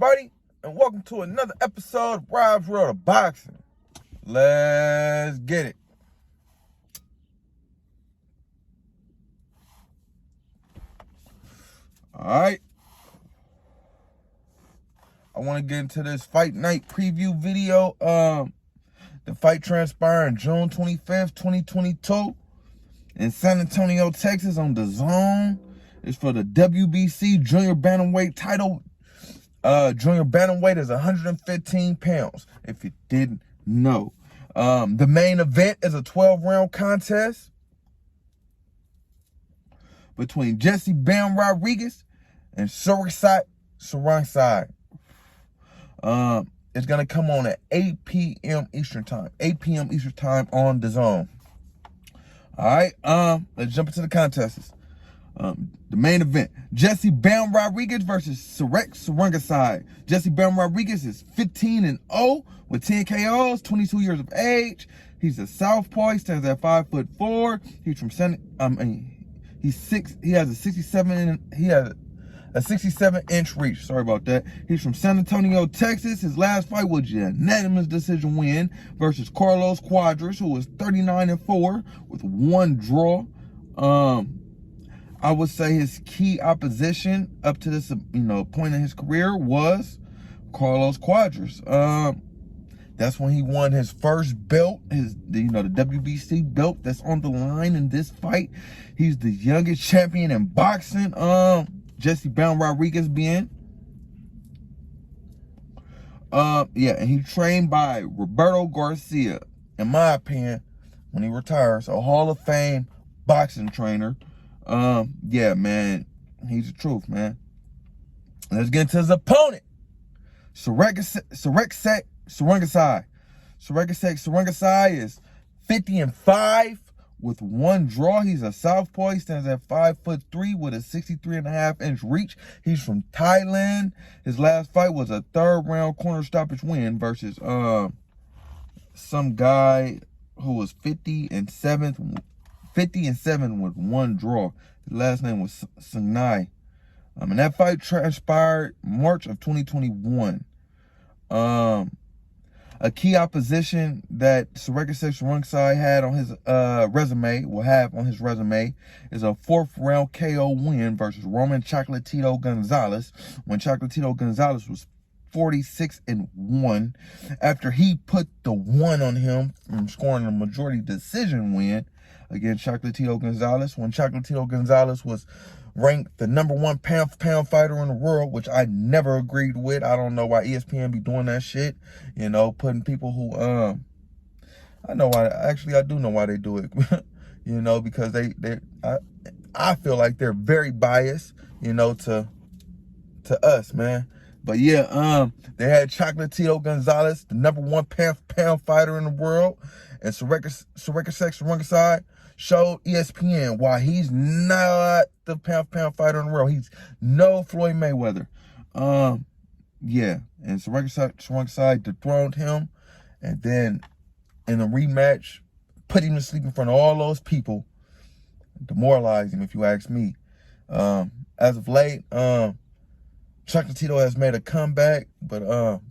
everybody, and welcome to another episode of Rob's World of Boxing. Let's get it. Alright. I want to get into this fight night preview video. The fight transpired June 25th, 2022 in San Antonio, Texas on DAZN. It's for the WBC Junior Bantamweight title. Junior Bantamweight is 115 pounds, if you didn't know. The main event is a 12-round contest between Jesse Bam Rodriguez and Soringside. It's going to come on at 8 p.m. Eastern Time. 8 p.m. Eastern Time on DAZN. All right, let's jump into the contests. The main event, Jesse Bam Rodriguez versus Soringside. Jesse Bam Rodriguez is 15-0 with 10 KOs, 22 years of age. He's a southpaw. He stands at 5'4". He's from he has a 67-inch reach. Sorry about that. He's from San Antonio, Texas. His last fight was a unanimous decision win versus Carlos Cuadras, who was 39-4 with one draw. I would say his key opposition up to this, point in his career was Carlos Cuadras. That's when he won his first belt, the WBC belt that's on the line in this fight. He's the youngest champion in boxing. Jesse Bam Rodriguez being. And he trained by Roberto Garcia, in my opinion, when he retires, a Hall of Fame boxing trainer. Yeah, man, he's the truth, man. Let's get into his opponent, Soringside. Soringside is 50-5 with one draw. He's a southpaw. He stands at 5'3" with a 63.5-inch reach. He's from Thailand. His last fight was a third-round corner stoppage win versus some guy who was 50-7 with one draw. His last name was Sinai. And that fight transpired March of 2021. A key opposition that Soringside had on his resume, is a fourth-round KO win versus Roman Chocolatito Gonzalez, when Chocolatito Gonzalez was 46-1 after he put the one on him from scoring a majority decision win against Chocolatito Gonzalez, when Chocolatito Gonzalez was ranked the #1 pound-for-pound fighter in the world, which I never agreed with. I don't know why ESPN be doing that shit, putting people who, I know why, actually I do know why they do it, because I feel like they're very biased, to us, man. But yeah, they had Chocolatito Gonzalez, the #1 pound-for-pound fighter in the world, and Soringside showed ESPN why he's not the pound-for-pound fighter in the world. He's no Floyd Mayweather. Yeah, and Soringside dethroned him, and then in a rematch, put him to sleep in front of all those people, demoralized him, if you ask me. As of late, Chocolatito has made a comeback, but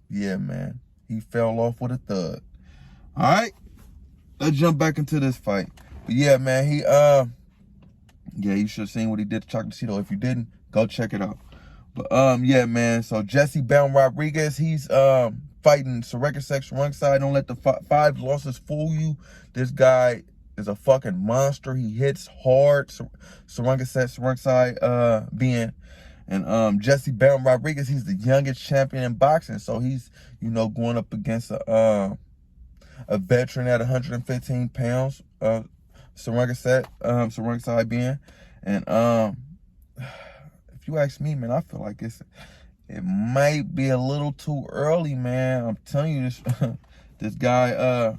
yeah, man, he fell off with a thud. All right, let's jump back into this fight. But yeah, man, you should have seen what he did to Chocolatito. If you didn't, go check it out. But yeah, man, so Jesse Bam Rodriguez, he's fighting Soringside. Don't let the 5 losses fool you. This guy is a fucking monster. He hits hard. Soringside being. And Jesse Bam Rodriguez, he's the youngest champion in boxing. So he's, going up against a veteran at 115 pounds. Soringside being. And if you ask me, man, I feel like it might be a little too early, man. I'm telling you this this guy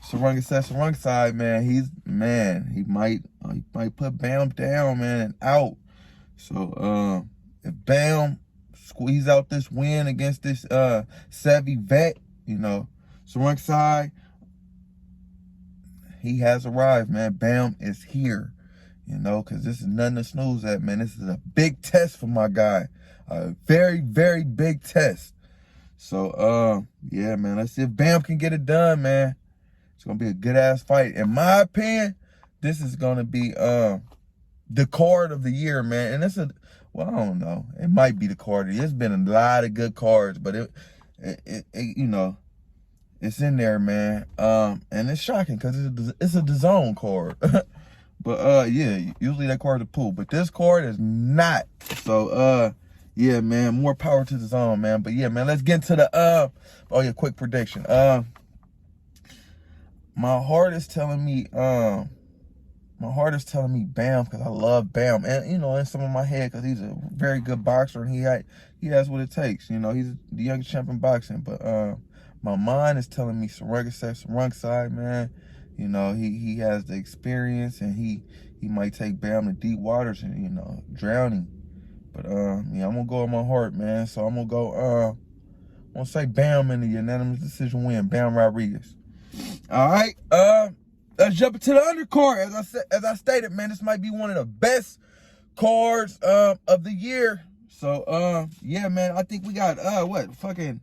Soringside, man, he might put Bam down, man, and out. So if Bam squeeze out this win against this savvy vet, Soringside, he has arrived, man. Bam is here, because this is nothing to snooze at, man. This is a big test for my guy. A very, very big test. So, yeah, man, let's see if Bam can get it done, man. It's going to be a good-ass fight. In my opinion, this is going to be the card of the year, man. And it's well, I don't know. It might be the card. There's been a lot of good cards, but it you know, it's in there, man. And it's shocking because it's a DAZN card. But yeah, usually that card is a pool, but this card is not. So yeah, man, more power to DAZN, man. But yeah, man, let's get into the oh yeah, quick prediction. My heart is telling me Bam, because I love Bam, and you know, in some of my head, because he's a very good boxer and he has what it takes. You know, he's the youngest champion in boxing. But my mind is telling me Sarungside, man. You know, he has the experience, and he might take Bam to deep waters and, you know, drowning. But yeah, I'm gonna go with my heart, man. So I'm gonna go I'm gonna say Bam in the unanimous decision win, Bam Rodriguez. All right, let's jump into the undercard. As I stated, man, this might be one of the best cards of the year. So yeah, man, I think we got fucking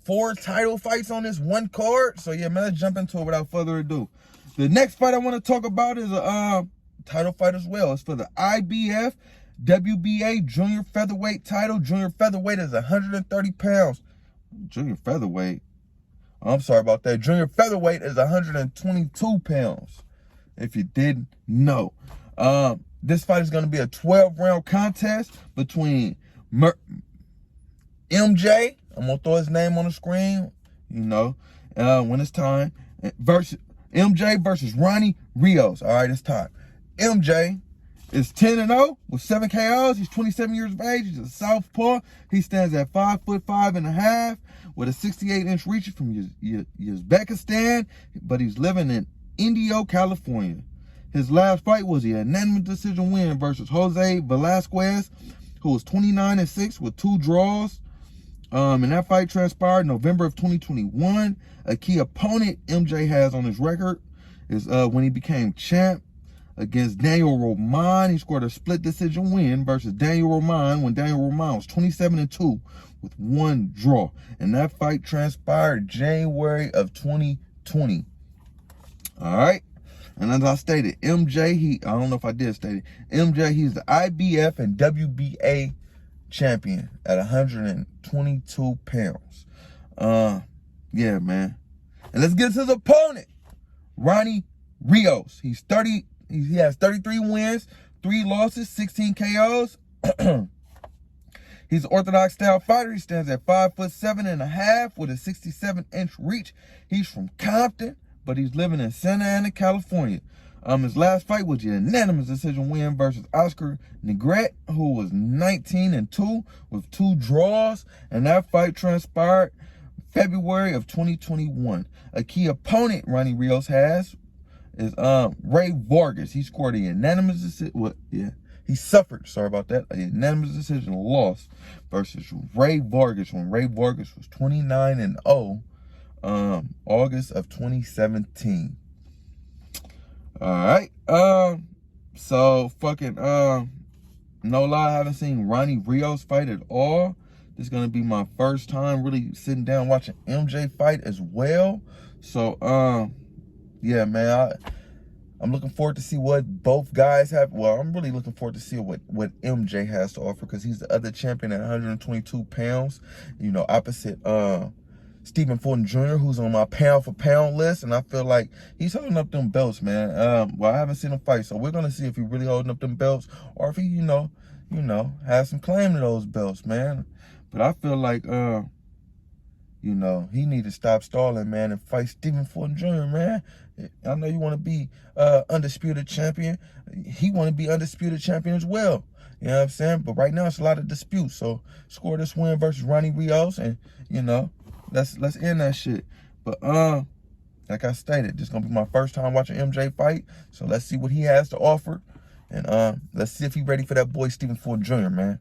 4 title fights on this one card. So yeah, man, let's jump into it without further ado. The next fight I want to talk about is a title fight as well. It's for the IBF WBA junior featherweight title. Junior featherweight is 130 pounds. Junior featherweight, I'm sorry about that. Junior featherweight is 122 pounds, if you didn't know. This fight is going to be a 12-round contest between MJ, I'm going to throw his name on the screen, you know, when it's time, versus MJ versus Ronnie Rios. All right, it's time. MJ is 10-0 with 7 KOs. He's 27 years of age. He's a southpaw. He stands at 5'5.5" with a 68-inch reach from Uzbekistan, but he's living in Indio, California. His last fight was a unanimous decision win versus Jose Velasquez, who was 29-6 with 2 draws. And that fight transpired November of 2021. A key opponent MJ has on his record is when he became champ against Daniel Roman. He scored a split decision win versus Daniel Roman when Daniel Roman was 27-2 with 1 draw. And that fight transpired January of 2020. All right. And as I stated, MJ, I don't know if I did state it, MJ, he's the IBF and WBA champion at 122 pounds. Yeah, man. And let's get to the opponent, Ronnie Rios. He has 33 wins, 3 losses, 16 KOs. He's an orthodox style fighter. He stands at 5'7.5" with a 67-inch reach. He's from Compton, but he's living in Santa Ana, California. His last fight was a unanimous decision win versus Oscar Negret, who was 19-2 with 2 draws, and that fight transpired February of 2021. A key opponent Ronnie Rios has is Ray Vargas. He scored a unanimous decision. He suffered, sorry about that, a unanimous decision loss versus Ray Vargas when Ray Vargas was 29-0, August of 2017. All right. So fucking no lie, I haven't seen Ronnie Rios fight at all. This is gonna be my first time really sitting down watching MJ fight as well. So yeah, man, I'm looking forward to see what both guys have. Well, I'm really looking forward to see what MJ has to offer, because he's the other champion at 122 pounds. You know, opposite Stephen Fulton Jr., who's on my pound for pound list, and I feel like he's holding up them belts, man. Well, I haven't seen him fight, so we're gonna see if he's really holding up them belts, or if he, you know, has some claim to those belts, man. But I feel like, you know, he need to stop stalling, man, and fight Stephen Fulton Jr., man. I know you want to be undisputed champion. He want to be undisputed champion as well. You know what I'm saying? But right now it's a lot of disputes. So score this win versus Ronnie Rios, and you know, let's end that shit. But like I stated, this is gonna be my first time watching MJ fight. So let's see what he has to offer, and let's see if he's ready for that boy Stephen Fulton Jr., man.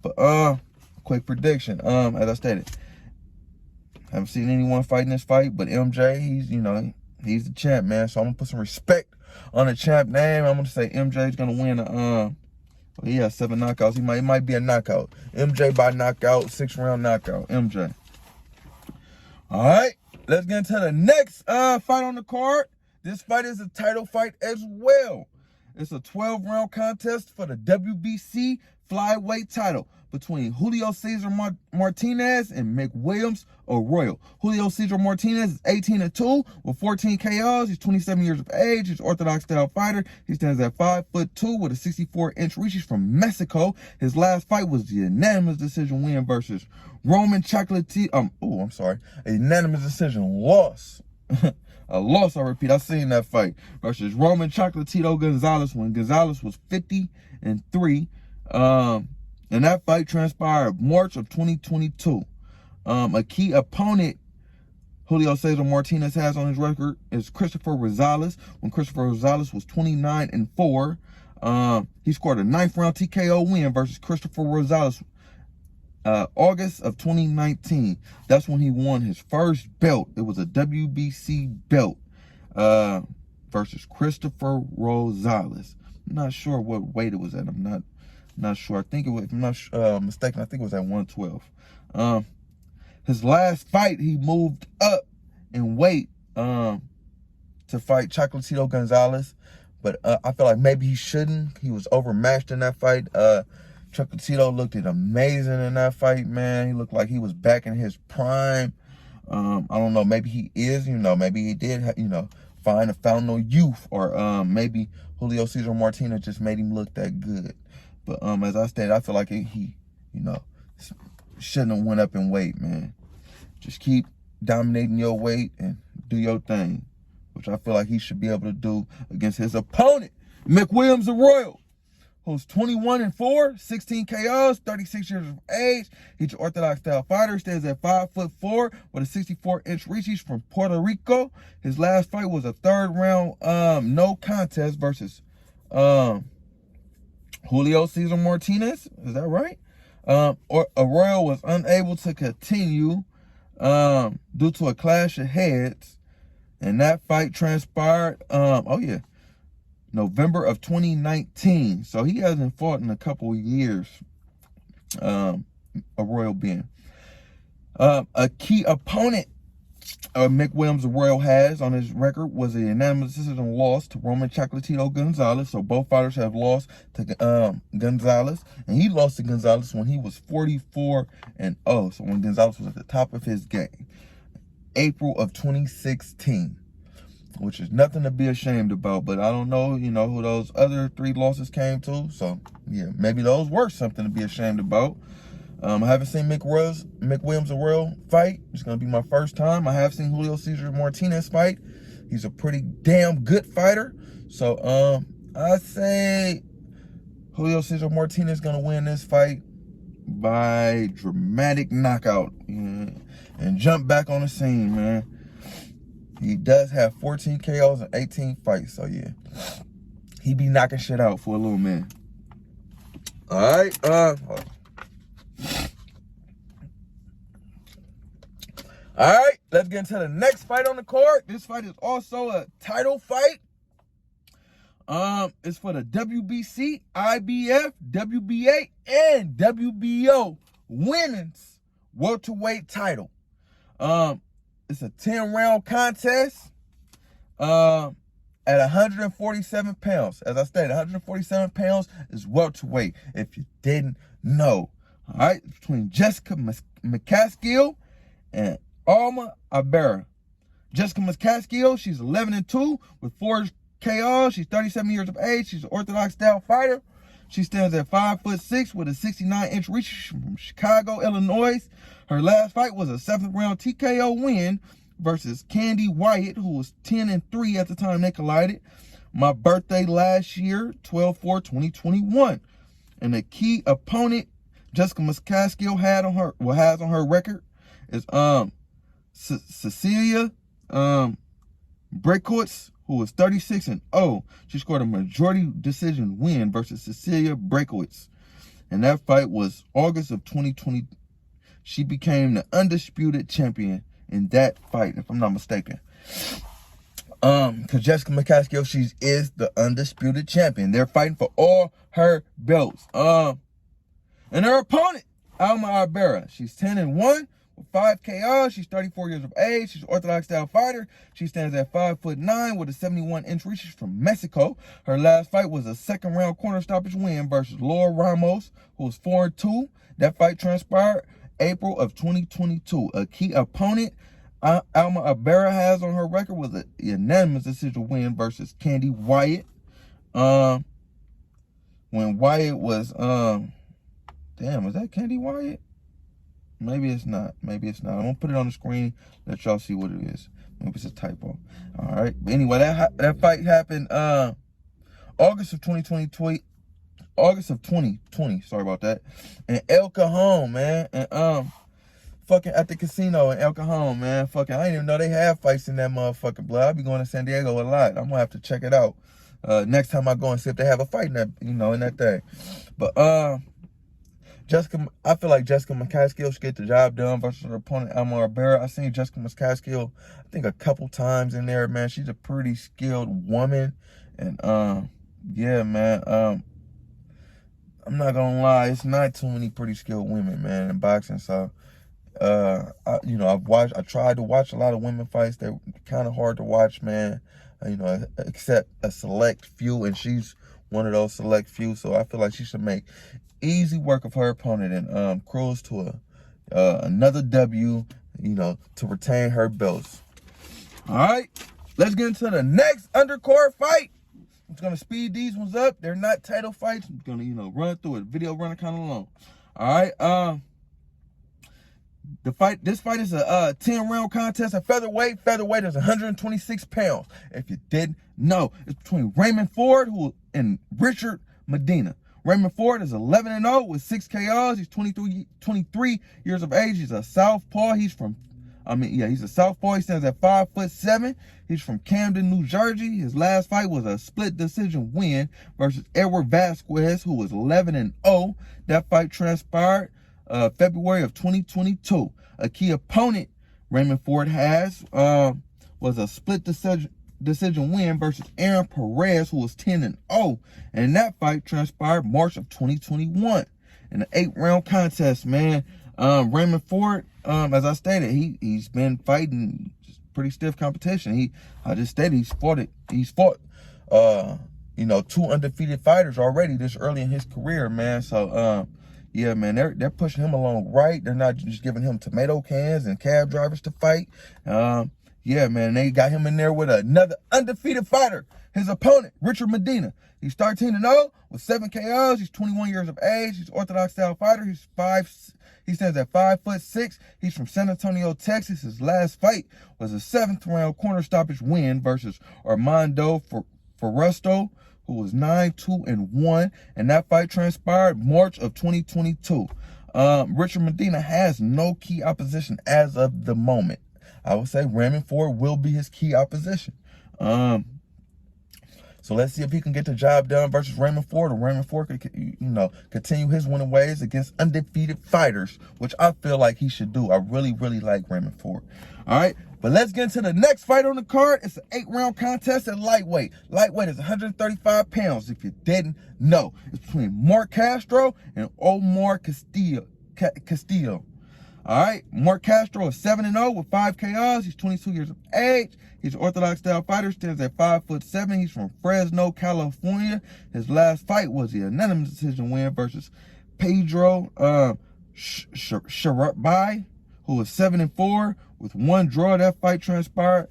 But quick prediction. As I stated, haven't seen anyone fighting this fight, but MJ, he's the champ, man. So I'm gonna put some respect on the champ name. I'm gonna say MJ's gonna win he has 7 knockouts. It might be a knockout. MJ by knockout, 6-round knockout. MJ. All right, let's get into the next fight on the card. This fight is a title fight as well. It's a 12-round contest for the WBC flyweight title between Julio Cesar Martinez and McWilliams Arroyo. Julio Cesar Martinez is 18-2 with 14 KOs. He's 27 years of age. He's an orthodox style fighter. He stands at 5'2" with a 64-inch reach. He's from Mexico. His last fight was the unanimous decision win versus Roman Chocolatito. A unanimous decision loss. A loss, I repeat. I seen that fight versus Roman Chocolatito Gonzalez when Gonzalez was 50-3. And that fight transpired March of 2022. A key opponent Julio Cesar Martinez has on his record is Christopher Rosales. When Christopher Rosales was 29-4, he scored a 9th-round TKO win versus Christopher Rosales August of 2019. That's when he won his first belt. It was a WBC belt versus Christopher Rosales. I'm not sure what weight it was at. I'm not sure. I think it was, if I'm not mistaken, I think it was at 112. His last fight, he moved up in weight to fight Chocolatito Gonzalez, but I feel like maybe he shouldn't. He was overmatched in that fight. Chocolatito looked amazing in that fight, man. He looked like he was back in his prime. I don't know. Maybe he is, maybe he did, find a fountain of youth, or maybe Julio Cesar Martinez just made him look that good. But as I stated, I feel like he shouldn't have went up in weight, man. Just keep dominating your weight and do your thing, which I feel like he should be able to do against his opponent, McWilliams Arroyo, who's 21-4, 16 KOs, 36 years of age. He's an orthodox style fighter, stands at 5'4" with a 64-inch reach. He's from Puerto Rico. His last fight was a 3rd-round no contest versus Julio Cesar Martinez. Is that right? Arroyo was unable to continue due to a clash of heads, and that fight transpired November of 2019. So he hasn't fought in a couple of years. Arroyo being a key opponent McWilliams Arroyo has on his record was a unanimous decision loss to Roman Chocolatito Gonzalez. So both fighters have lost to Gonzalez, and he lost to Gonzalez when he was 44-0. So when Gonzalez was at the top of his game, April of 2016, which is nothing to be ashamed about. But I don't know, who those other 3 losses came to. So yeah, maybe those were something to be ashamed about. I haven't seen McWilliams Arroyo fight. It's going to be my first time. I have seen Julio Cesar Martinez fight. He's a pretty damn good fighter. So I say Julio Cesar Martinez is going to win this fight by dramatic knockout. Yeah. And jump back on the scene, man. He does have 14 KOs and 18 fights. So yeah, he be knocking shit out for a little man. All right. All right, let's get into the next fight on the card. This fight is also a title fight. It's for the WBC, IBF, WBA, and WBO women's welterweight title. It's a 10-round contest at 147 pounds. As I stated, 147 pounds is welterweight, if you didn't know. All right, it's between Jessica McCaskill and Alma Ibarra. Jessica McCaskill, she's 11-2 with 4 KOs. She's 37 years of age. She's an orthodox style fighter. She stands at 5'6" with a 69-inch reach. She's from Chicago, Illinois. Her last fight was a 7th-round TKO win versus Candy Wyatt, who was 10-3 at the time they collided. My birthday last year, 12/4/2021. And the key opponent Jessica McCaskill has on her record is Cecilia Brakowicz, who was 36-0. She scored a majority decision win versus Cecilia Brakowicz. And that fight was August of 2020. She became the undisputed champion in that fight, if I'm not mistaken. Because Jessica McCaskill, she is the undisputed champion. They're fighting for all her belts. And her opponent, Alma Ibarra, she's 10-1 with 5 KOs. She's 34 years of age. She's an orthodox style fighter. She stands at 5'9" with a 71-inch reach. She's from Mexico. Her last fight was a second round corner stoppage win versus Laura Ramos, who was 4-2. That fight transpired April of 2022. A key opponent Alma Ibarra has on her record was a unanimous decision win versus Candy Wyatt. When Wyatt was damn, is that Candy Wyatt? Maybe it's not. Maybe it's not. I'm gonna put it on the screen, let y'all see what it is. Maybe it's a typo. All right. But anyway, that fight happened August of 2020. Sorry about that. In El Cajon, man. And fucking at the casino in El Cajon, man. Fucking, I didn't even know they have fights in that motherfucking blood. I be going to San Diego a lot. I'm gonna have to check it out next time I go and see if they have a fight in that, in that thing. But Jessica, I feel like Jessica McCaskill should get the job done versus her opponent Alma Ibarra. I seen Jessica McCaskill, I think, a couple times in there, man. She's a pretty skilled woman, and yeah, man. I'm not gonna lie, it's not too many pretty skilled women, man, in boxing. So, I tried to watch a lot of women fights. They're kind of hard to watch, man. Except a select few, and she's one of those select few. So I feel like she should make easy work of her opponent and cruise to another W, to retain her belts. All right, let's get into the next undercard fight. I'm just gonna speed these ones up. They're not title fights. I'm gonna, run through it. Video running kind of long. All right. This fight is a 10-round contest at featherweight. Featherweight is 126 pounds. If you didn't know, it's between Raymond Ford and Richard Medina. Raymond Ford is 11-0 with 6 KOs. He's 23 years of age. He's a southpaw. He's a southpaw. He stands at 5'7". He's from Camden, New Jersey. His last fight was a split decision win versus Edward Vasquez, who was 11-0. That fight transpired February of 2022. A key opponent Raymond Ford has was a split decision win versus Aaron Perez, who was 10-0. And that fight transpired March of 2021 in an 8-round contest, man. Raymond Ford, as I stated, he's been fighting pretty stiff competition. He's fought 2 undefeated fighters already this early in his career, man. So yeah, man, they're pushing him along right. They're not just giving him tomato cans and cab drivers to fight. Yeah, man, they got him in there with another undefeated fighter. His opponent, Richard Medina. He's 13-0 with 7 KOs. He's 21 years of age. He's an orthodox style fighter. He stands at 5'6". He's from San Antonio, Texas. His last fight was a 7th-round corner stoppage win versus Armando Ferrusto, who was 9-2-1, and that fight transpired March of 2022. Richard Medina has no key opposition as of the moment. I would say Raymond Ford will be his key opposition. So let's see if he can get the job done versus Raymond Ford, or Raymond Ford could, continue his winning ways against undefeated fighters, which I feel like he should do. I really, really like Raymond Ford. All right, but let's get into the next fight on the card. It's an 8-round contest at lightweight. Lightweight is 135 pounds, if you didn't know. It's between Mark Castro and Omar Castillo. All right, Mark Castro is 7-0 with 5 KOs. He's 22 years of age. He's an orthodox style fighter, stands at 5'7". He's from Fresno, California. His last fight was a unanimous decision win versus Pedro Sharabai, who was 7-4 with 1 draw. That fight transpired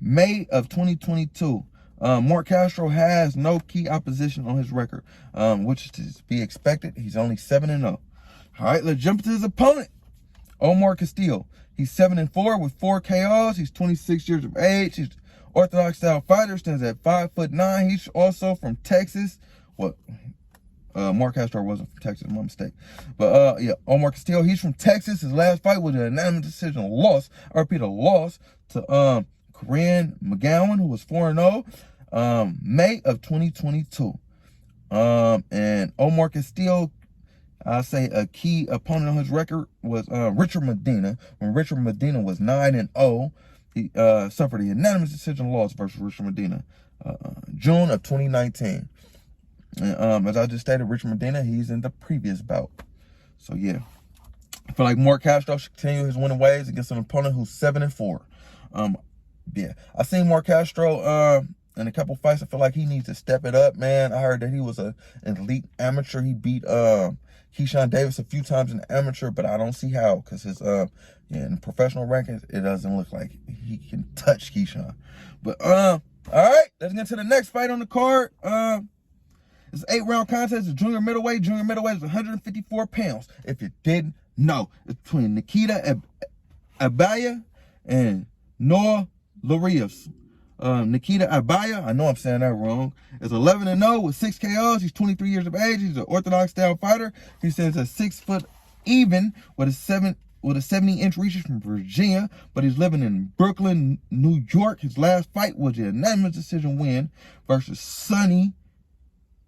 May of 2022. Mark Castro has no key opposition on his record, which is to be expected. He's only 7-0. All right, let's jump to his opponent. Omar Castillo. He's 7-4 with 4 KOs. He's 26 years of age. He's orthodox style fighter, stands at 5'9". He's also from Texas. Mark Castro wasn't from Texas, my mistake. But yeah, Omar Castillo, he's from Texas. His last fight was an unanimous decision loss. I repeat, a loss to Corinne McGowan, who was 4-0, May of 2022. And Omar Castillo, I'll say a key opponent on his record was Richard Medina. When Richard Medina was 9-0, he suffered a unanimous decision loss versus Richard Medina, June of 2019. And as I just stated, Richard Medina, he's in the previous bout. So yeah, feel like Mark Castro should continue his winning ways against an opponent who's 7-4. Yeah, I seen Mark Castro in a couple fights. I feel like he needs to step it up, man. I heard that he was an elite amateur. He beat Keyshawn Davis a few times in the amateur, but I don't see how, because his in professional rankings, it doesn't look like he can touch Keyshawn. But all right, let's get to the next fight on the card. It's an 8-round contest. It's junior middleweight. Junior middleweight is 154 pounds. If you didn't know, it's between Nikita Abaya and Noah Larios. Nikita Abaya, I know I'm saying that wrong, is 11-0 with 6 KOs. He's 23 years of age. He's an orthodox style fighter. He stands at 6 foot even with a 70-inch reach from Virginia, but he's living in Brooklyn, New York. His last fight was a unanimous decision win versus Sani,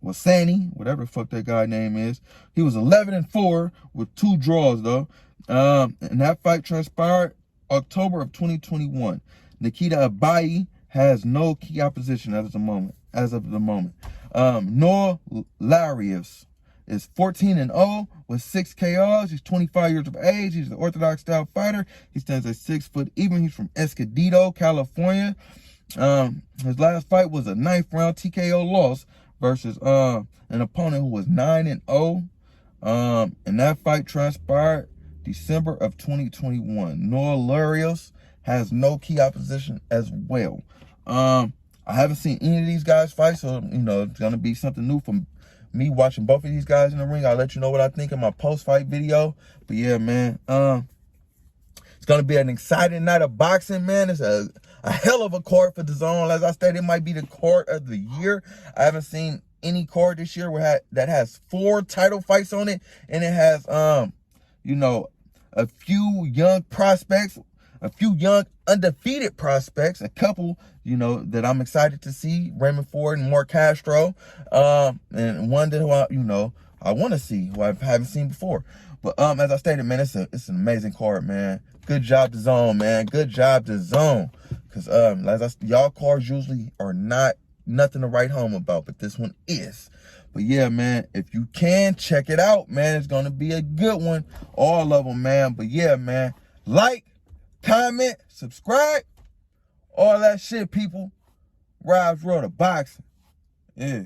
whatever the fuck that guy name is. He was 11-4 with 2 draws though. And that fight transpired October of 2021. Nikita Abaya has no key opposition as of the moment. Noah Larios is 14-0 with 6 KOs. He's 25 years of age. He's an orthodox style fighter. He stands at 6 foot even. He's from Escondido, California. His last fight was a 9th round TKO loss versus an opponent who was 9-0. And that fight transpired December of 2021. Noah Larios has no key opposition as well. I haven't seen any of these guys fight, so it's gonna be something new from me watching both of these guys in the ring. I'll let you know what I think in my post-fight video. But yeah, man, it's gonna be an exciting night of boxing, man. It's a hell of a card for DAZN. As I stated, it might be the card of the year. I haven't seen any card this year that has 4 title fights on it, and it has a few young prospects, a few young undefeated prospects, a couple, that I'm excited to see, Raymond Ford and Mark Castro, and one that I want to see, who I haven't seen before. But as I stated, man, it's an amazing card, man. Good job DAZN, man. Good job DAZN. Because y'all cards usually are nothing to write home about, but this one is. But yeah, man, if you can, check it out, man. It's going to be a good one. All of them, man. But yeah, man, like, comment, subscribe, all that shit, people. Rob's Road of Boxing. Yeah.